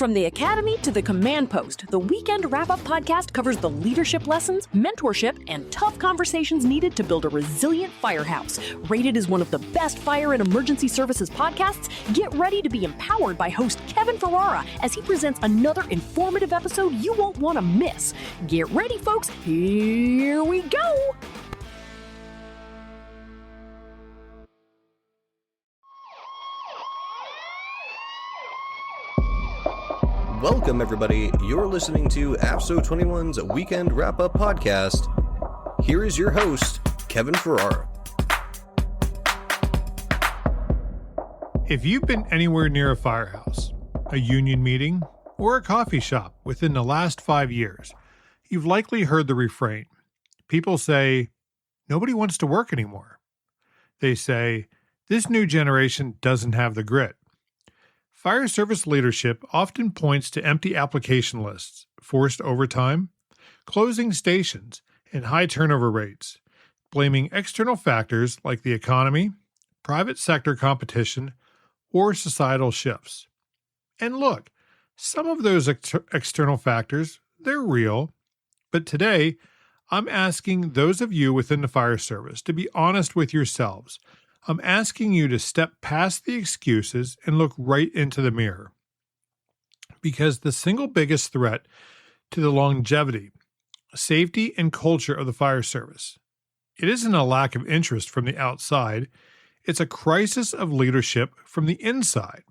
From the academy to the command post, the Weekend Wrap-Up podcast covers the leadership lessons, mentorship, and tough conversations needed to build a resilient firehouse. Rated as one of the best fire and emergency services podcasts, get ready to be empowered by host Kevin Ferrara as he presents another informative episode you won't want to miss. Get ready, folks. Here we go. Welcome, everybody. You're listening to AFSO 21's Weekend Wrap-Up podcast. Here is your host, Kevin Ferrara. If you've been anywhere near a firehouse, a union meeting, or a coffee shop within the last 5 years, you've likely heard the refrain. People say, nobody wants to work anymore. They say, this new generation doesn't have the grit. Fire service leadership often points to empty application lists, forced overtime, closing stations, and high turnover rates, blaming external factors like the economy, private sector competition, or societal shifts. And look, some of those external factors, they're real, but today, I'm asking those of you within the fire service to be honest with yourselves. I'm asking you to step past the excuses and look right into the mirror. Because the single biggest threat to the longevity, safety, and culture of the fire service, it isn't a lack of interest from the outside, it's a crisis of leadership from the inside.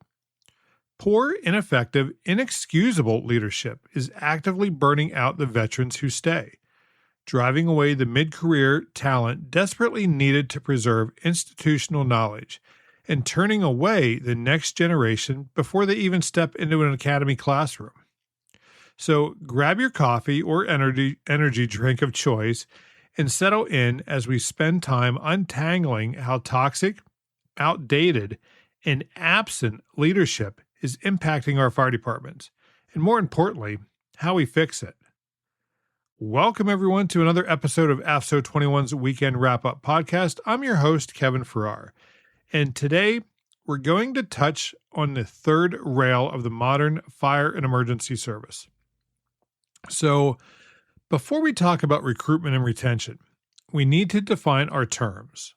Poor, ineffective, inexcusable leadership is actively burning out the veterans who stay, driving away the mid-career talent desperately needed to preserve institutional knowledge, and turning away the next generation before they even step into an academy classroom. So grab your coffee or energy drink of choice and settle in as we spend time untangling how toxic, outdated, and absent leadership is impacting our fire departments, and more importantly, how we fix it. Welcome, everyone, to another episode of AFSO 21's Weekend Wrap-Up podcast. I'm your host, Kevin Ferrara, and today we're going to touch on the third rail of the modern fire and emergency service. So, before we talk about recruitment and retention, we need to define our terms.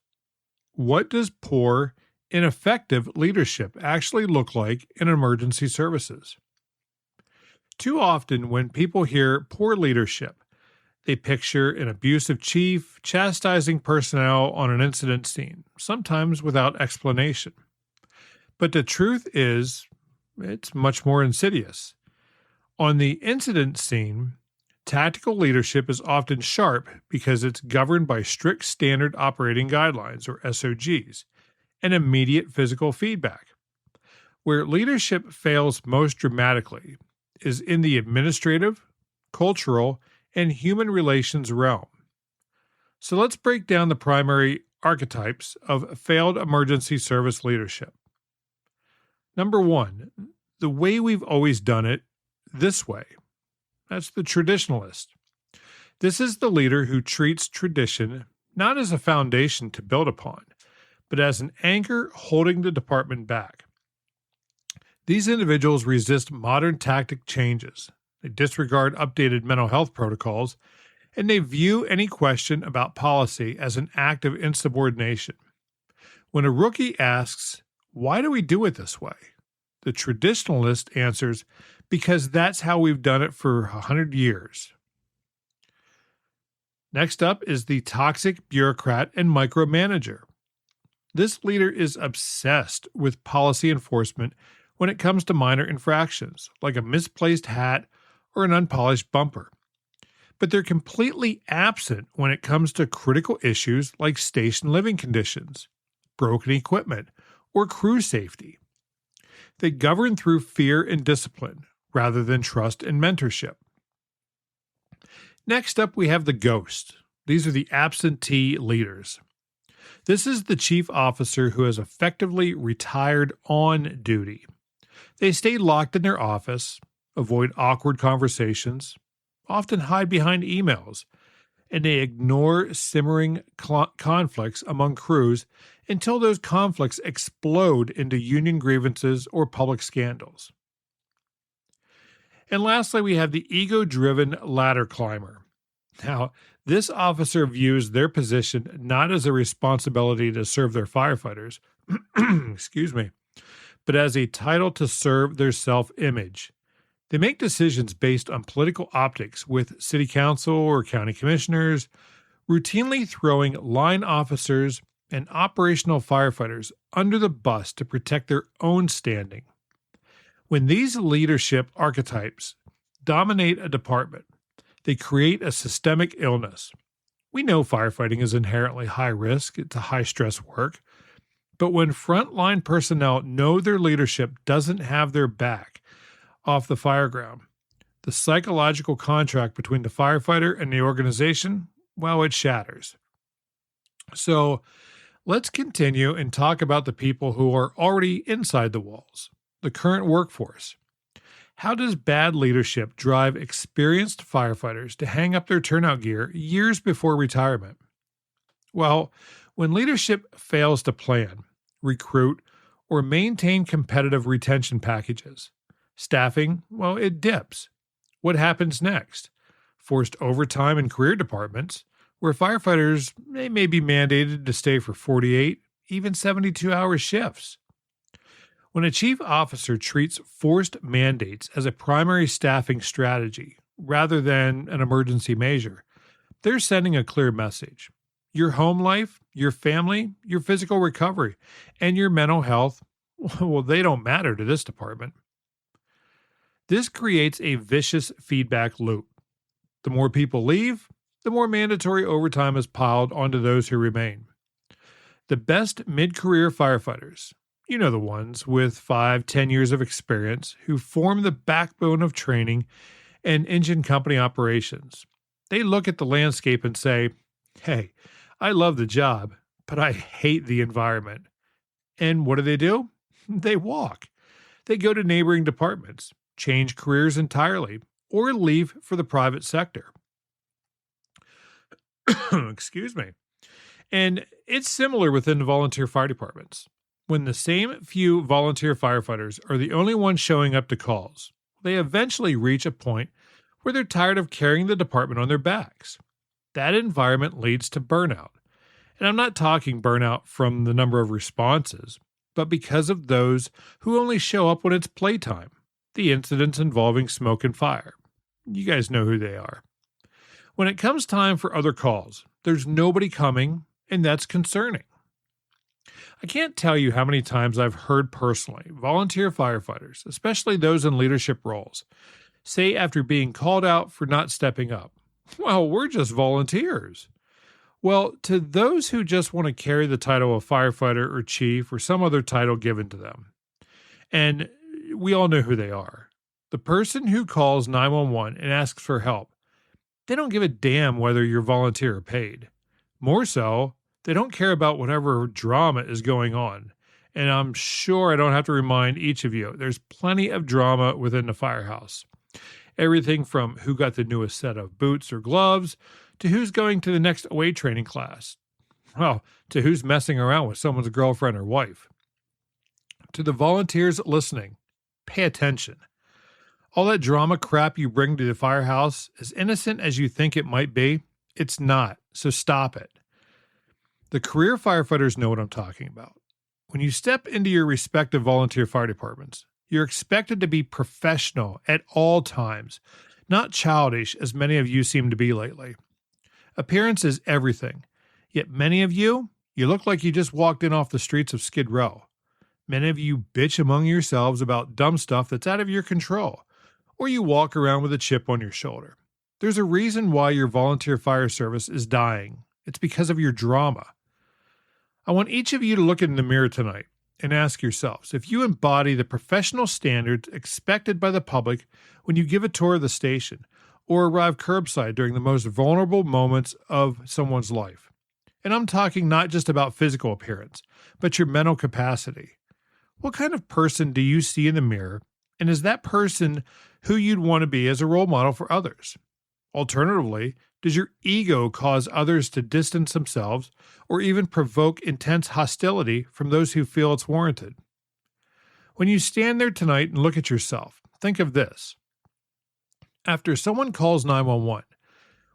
What does poor, ineffective leadership actually look like in emergency services? Too often, when people hear poor leadership, they picture an abusive chief chastising personnel on an incident scene, sometimes without explanation. But the truth is, it's much more insidious. On the incident scene, tactical leadership is often sharp because it's governed by strict standard operating guidelines, or SOGs, and immediate physical feedback. Where leadership fails most dramatically is in the administrative, cultural, and human relations realm. So let's break down the primary archetypes of failed emergency service leadership. Number one, the way we've always done it, this way. That's the traditionalist. This is the leader who treats tradition not as a foundation to build upon, but as an anchor holding the department back. These individuals resist modern tactic changes. They disregard updated mental health protocols, and they view any question about policy as an act of insubordination. When a rookie asks, why do we do it this way? The traditionalist answers, because that's how we've done it for 100 years. Next up is the toxic bureaucrat and micromanager. This leader is obsessed with policy enforcement when it comes to minor infractions, like a misplaced hat or an unpolished bumper. But they're completely absent when it comes to critical issues like station living conditions, broken equipment, or crew safety. They govern through fear and discipline rather than trust and mentorship. Next up, we have the ghost. These are the absentee leaders. This is the chief officer who has effectively retired on duty. They stay locked in their office, avoid awkward conversations, often hide behind emails, and they ignore simmering conflicts among crews until those conflicts explode into union grievances or public scandals. And lastly, we have the ego-driven ladder climber. Now, this officer views their position not as a responsibility to serve their firefighters, excuse me, but as a title to serve their self-image. They make decisions based on political optics with city council or county commissioners, routinely throwing line officers and operational firefighters under the bus to protect their own standing. When these leadership archetypes dominate a department, they create a systemic illness. We know firefighting is inherently high risk, it's a high stress work, but when frontline personnel know their leadership doesn't have their back off the fireground, the psychological contract between the firefighter and the organization, well, it shatters. So let's continue and talk about the people who are already inside the walls, the current workforce. How does bad leadership drive experienced firefighters to hang up their turnout gear years before retirement? Well, when leadership fails to plan, recruit, or maintain competitive retention packages, staffing, well, it dips. What happens next? Forced overtime in career departments, where firefighters may be mandated to stay for 48, even 72-hour shifts. When a chief officer treats forced mandates as a primary staffing strategy rather than an emergency measure, they're sending a clear message. Your home life, your family, your physical recovery, and your mental health, well, they don't matter to this department. This creates a vicious feedback loop. The more people leave, the more mandatory overtime is piled onto those who remain. The best mid-career firefighters, you know the ones with 5-10 years of experience who form the backbone of training and engine company operations. They look at the landscape and say, hey, I love the job, but I hate the environment. And what do? They walk. They go to neighboring departments, change careers entirely, or leave for the private sector. Excuse me. And it's similar within the volunteer fire departments. When the same few volunteer firefighters are the only ones showing up to calls, they eventually reach a point where they're tired of carrying the department on their backs. That environment leads to burnout. And I'm not talking burnout from the number of responses, but because of those who only show up when it's playtime, the incidents involving smoke and fire. You guys know who they are. When it comes time for other calls, there's nobody coming, and that's concerning. I can't tell you how many times I've heard personally volunteer firefighters, especially those in leadership roles, say after being called out for not stepping up, well, we're just volunteers. Well, to those who just want to carry the title of firefighter or chief or some other title given to them, and we all know who they are, the person who calls 911 and asks for help, they don't give a damn whether you're volunteer or paid. More so, they don't care about whatever drama is going on. And I'm sure I don't have to remind each of you, there's plenty of drama within the firehouse. Everything from who got the newest set of boots or gloves, to who's going to the next away training class. Well, to who's messing around with someone's girlfriend or wife. To the volunteers listening, pay attention. All that drama crap you bring to the firehouse, as innocent as you think it might be, it's not, so stop it. The career firefighters know what I'm talking about. When you step into your respective volunteer fire departments, you're expected to be professional at all times, not childish as many of you seem to be lately. Appearance is everything, yet many of you look like you just walked in off the streets of Skid Row. Many of you bitch among yourselves about dumb stuff that's out of your control, or you walk around with a chip on your shoulder. There's a reason why your volunteer fire service is dying. It's because of your drama. I want each of you to look in the mirror tonight and ask yourselves if you embody the professional standards expected by the public when you give a tour of the station or arrive curbside during the most vulnerable moments of someone's life. And I'm talking not just about physical appearance, but your mental capacity. What kind of person do you see in the mirror, and is that person who you'd want to be as a role model for others? Alternatively, does your ego cause others to distance themselves or even provoke intense hostility from those who feel it's warranted? When you stand there tonight and look at yourself, think of this. After someone calls 911,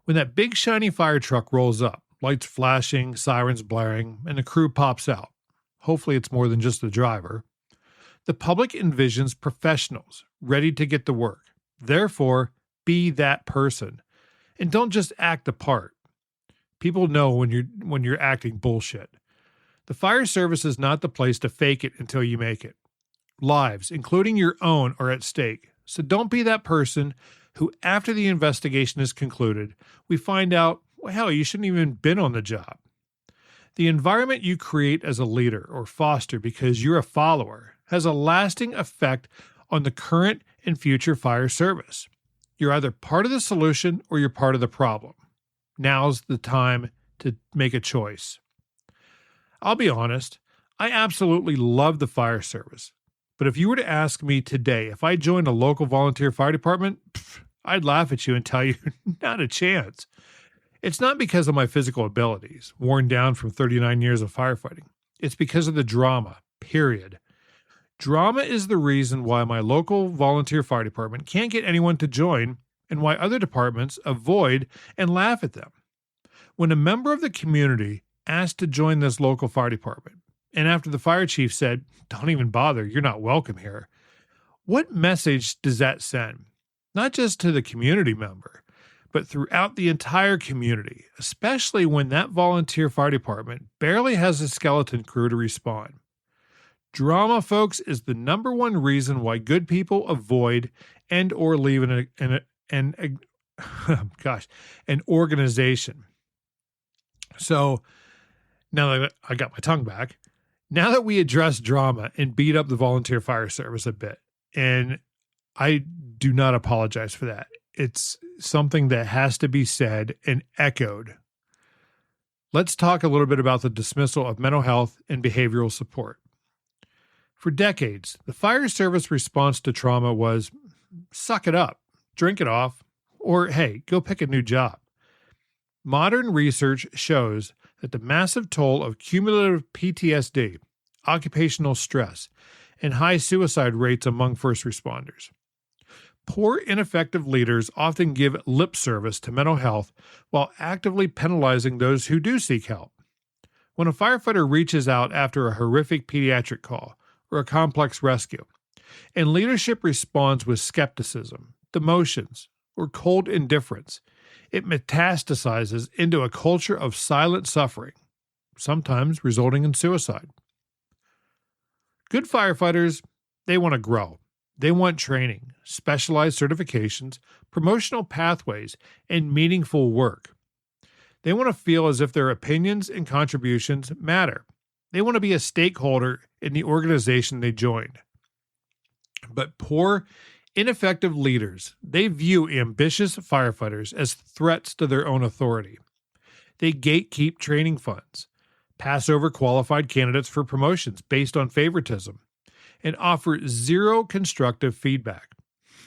when that big shiny fire truck rolls up, lights flashing, sirens blaring, and the crew pops out, hopefully it's more than just the driver, the public envisions professionals ready to get to work. Therefore, be that person. And don't just act the part. People know when you're acting bullshit. The fire service is not the place to fake it until you make it. Lives, including your own, are at stake. So don't be that person who, after the investigation is concluded, we find out, well, hell, you shouldn't even been on the job. The environment you create as a leader or foster because you're a follower has a lasting effect on the current and future fire service. You're either part of the solution or you're part of the problem. Now's the time to make a choice. I'll be honest, I absolutely love the fire service. But if you were to ask me today if I joined a local volunteer fire department, I'd laugh at you and tell you, not a chance. It's not because of my physical abilities, worn down from 39 years of firefighting. It's because of the drama, period. Drama is the reason why my local volunteer fire department can't get anyone to join and why other departments avoid and laugh at them. When a member of the community asked to join this local fire department, and after the fire chief said, "Don't even bother, you're not welcome here," what message does that send? Not just to the community member, but throughout the entire community, especially when that volunteer fire department barely has a skeleton crew to respond. Drama, folks, is the number one reason why good people avoid and or leave an organization. So now that I got my tongue back, now that we address drama and beat up the volunteer fire service a bit, and I do not apologize for that. It's something that has to be said and echoed. Let's talk a little bit about the dismissal of mental health and behavioral support. For decades, the fire service response to trauma was, suck it up, drink it off, or hey, go pick a new job. Modern research shows that the massive toll of cumulative PTSD, occupational stress, and high suicide rates among first responders. Poor, ineffective leaders often give lip service to mental health while actively penalizing those who do seek help. When a firefighter reaches out after a horrific pediatric call or a complex rescue, and leadership responds with skepticism, demotions, or cold indifference, it metastasizes into a culture of silent suffering, sometimes resulting in suicide. Good firefighters, they want to grow. They want training, specialized certifications, promotional pathways, and meaningful work. They want to feel as if their opinions and contributions matter. They want to be a stakeholder in the organization they joined. But poor, ineffective leaders, they view ambitious firefighters as threats to their own authority. They gatekeep training funds, pass over qualified candidates for promotions based on favoritism, and offer zero constructive feedback.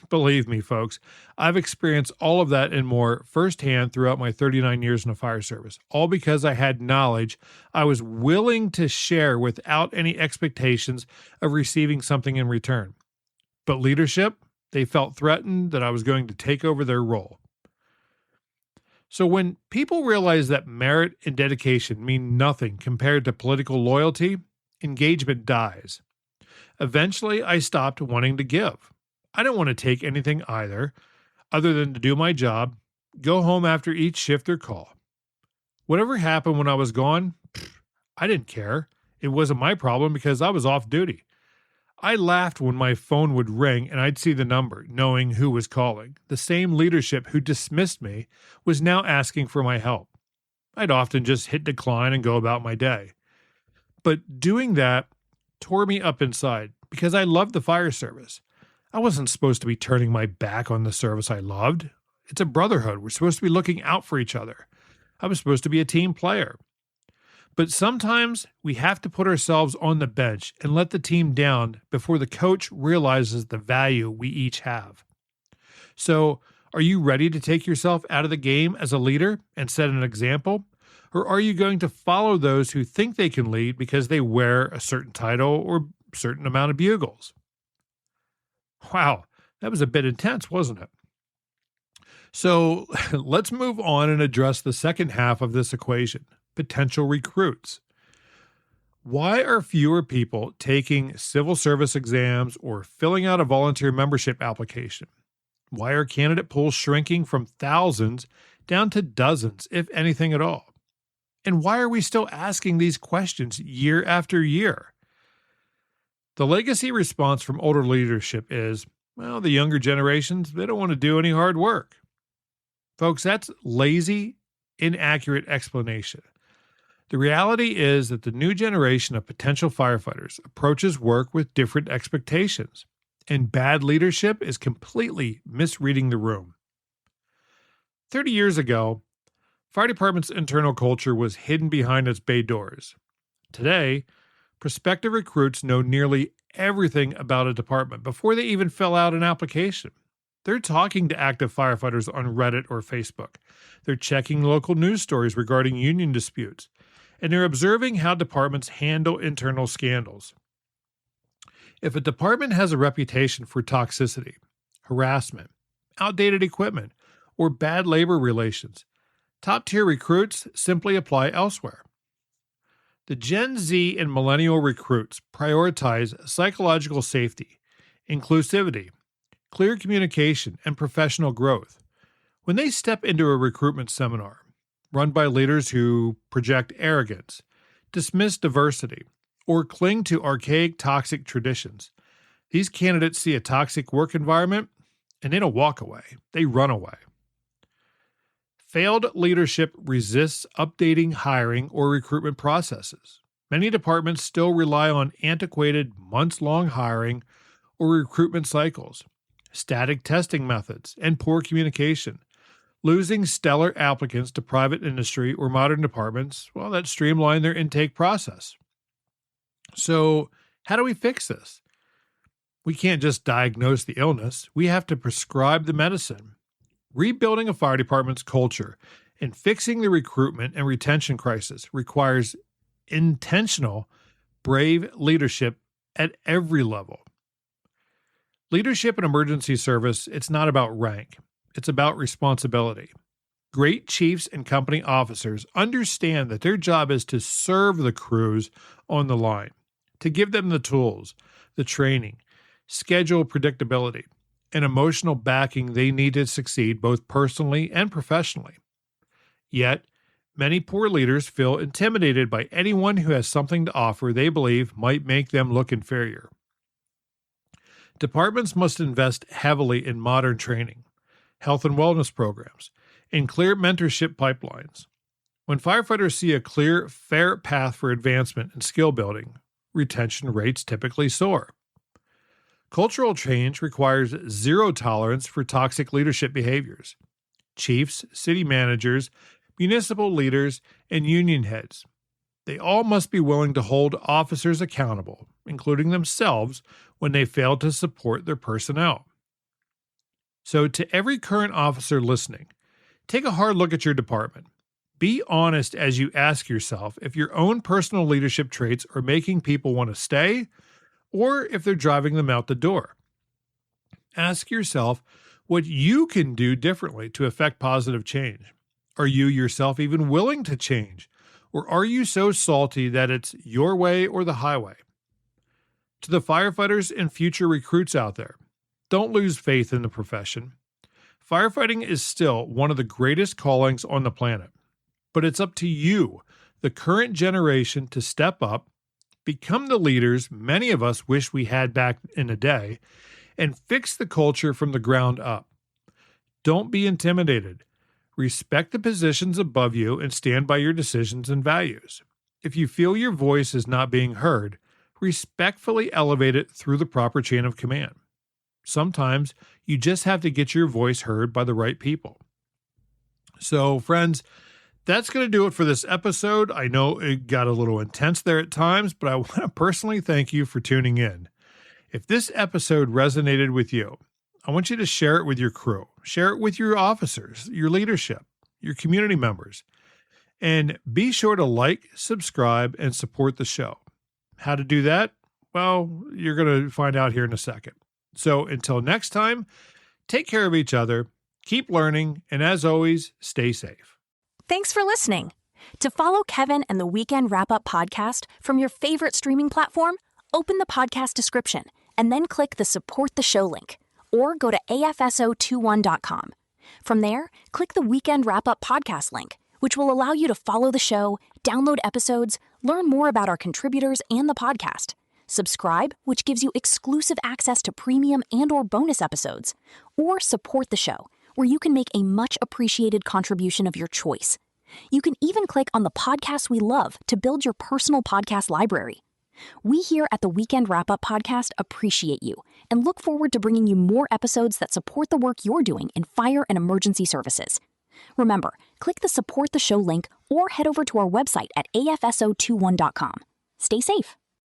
Believe me, folks, I've experienced all of that and more firsthand throughout my 39 years in the fire service, all because I had knowledge I was willing to share without any expectations of receiving something in return. But leadership, they felt threatened that I was going to take over their role. So when people realize that merit and dedication mean nothing compared to political loyalty, engagement dies. Eventually, I stopped wanting to give. I didn't want to take anything either, other than to do my job, go home after each shift or call. Whatever happened when I was gone, I didn't care. It wasn't my problem because I was off duty. I laughed when my phone would ring and I'd see the number, knowing who was calling. The same leadership who dismissed me was now asking for my help. I'd often just hit decline and go about my day. But doing that tore me up inside because I loved the fire service. I wasn't supposed to be turning my back on the service I loved. It's a brotherhood. We're supposed to be looking out for each other. I was supposed to be a team player. But sometimes we have to put ourselves on the bench and let the team down before the coach realizes the value we each have. So, are you ready to take yourself out of the game as a leader and set an example? Or are you going to follow those who think they can lead because they wear a certain title or certain amount of bugles? Wow, that was a bit intense, wasn't it? So let's move on and address the second half of this equation, potential recruits. Why are fewer people taking civil service exams or filling out a volunteer membership application? Why are candidate pools shrinking from thousands down to dozens, if anything at all? And why are we still asking these questions year after year? The legacy response from older leadership is, well, the younger generations, they don't want to do any hard work. Folks, that's lazy, inaccurate explanation. The reality is that the new generation of potential firefighters approaches work with different expectations, and bad leadership is completely misreading the room. 30 years ago, fire department's internal culture was hidden behind its bay doors. Today, prospective recruits know nearly everything about a department before they even fill out an application. They're talking to active firefighters on Reddit or Facebook. They're checking local news stories regarding union disputes, and they're observing how departments handle internal scandals. If a department has a reputation for toxicity, harassment, outdated equipment, or bad labor relations, top-tier recruits simply apply elsewhere. The Gen Z and millennial recruits prioritize psychological safety, inclusivity, clear communication, and professional growth. When they step into a recruitment seminar run by leaders who project arrogance, dismiss diversity, or cling to archaic toxic traditions, these candidates see a toxic work environment and they don't walk away, they run away. Failed leadership resists updating hiring or recruitment processes. Many departments still rely on antiquated, months-long hiring or recruitment cycles, static testing methods, and poor communication, losing stellar applicants to private industry or modern departments, well, that streamline their intake process. So, how do we fix this? We can't just diagnose the illness. We have to prescribe the medicine. Rebuilding a fire department's culture and fixing the recruitment and retention crisis requires intentional, brave leadership at every level. Leadership in emergency service, it's not about rank. It's about responsibility. Great chiefs and company officers understand that their job is to serve the crews on the line, to give them the tools, the training, schedule predictability, and emotional backing they need to succeed both personally and professionally. Yet, many poor leaders feel intimidated by anyone who has something to offer they believe might make them look inferior. Departments must invest heavily in modern training, health and wellness programs, and clear mentorship pipelines. When firefighters see a clear, fair path for advancement and skill building, retention rates typically soar. Cultural change requires zero tolerance for toxic leadership behaviors. Chiefs, city managers, municipal leaders, and union heads, they all must be willing to hold officers accountable, including themselves, when they fail to support their personnel. So to every current officer listening, take a hard look at your department. Be honest as you ask yourself if your own personal leadership traits are making people want to stay or if they're driving them out the door. Ask yourself what you can do differently to affect positive change. Are you yourself even willing to change? Or are you so salty that it's your way or the highway? To the firefighters and future recruits out there, don't lose faith in the profession. Firefighting is still one of the greatest callings on the planet, but it's up to you, the current generation, to step up, become the leaders many of us wish we had back in the day, and fix the culture from the ground up. Don't be intimidated. Respect the positions above you and stand by your decisions and values. If you feel your voice is not being heard, respectfully elevate it through the proper chain of command. Sometimes you just have to get your voice heard by the right people. So, friends, that's going to do it for this episode. I know it got a little intense there at times, but I want to personally thank you for tuning in. If this episode resonated with you, I want you to share it with your crew. Share it with your officers, your leadership, your community members. And be sure to like, subscribe, and support the show. How to do that? Well, you're going to find out here in a second. So until next time, take care of each other, Keep learning, and as always, stay safe. Thanks for listening. To follow Kevin and the Weekend Wrap-Up podcast from your favorite streaming platform, open the podcast description and then click the Support the Show link, or go to afso21.com. From there, click the Weekend Wrap-Up podcast link, which will allow you to follow the show, download episodes, learn more about our contributors and the podcast, subscribe, which gives you exclusive access to premium and/or bonus episodes, or support the show, where you can make a much-appreciated contribution of your choice. You can even click on the podcasts we love to build your personal podcast library. We here at the Weekend Wrap-Up podcast appreciate you and look forward to bringing you more episodes that support the work you're doing in fire and emergency services. Remember, click the Support the Show link or head over to our website at afso21.com. Stay safe.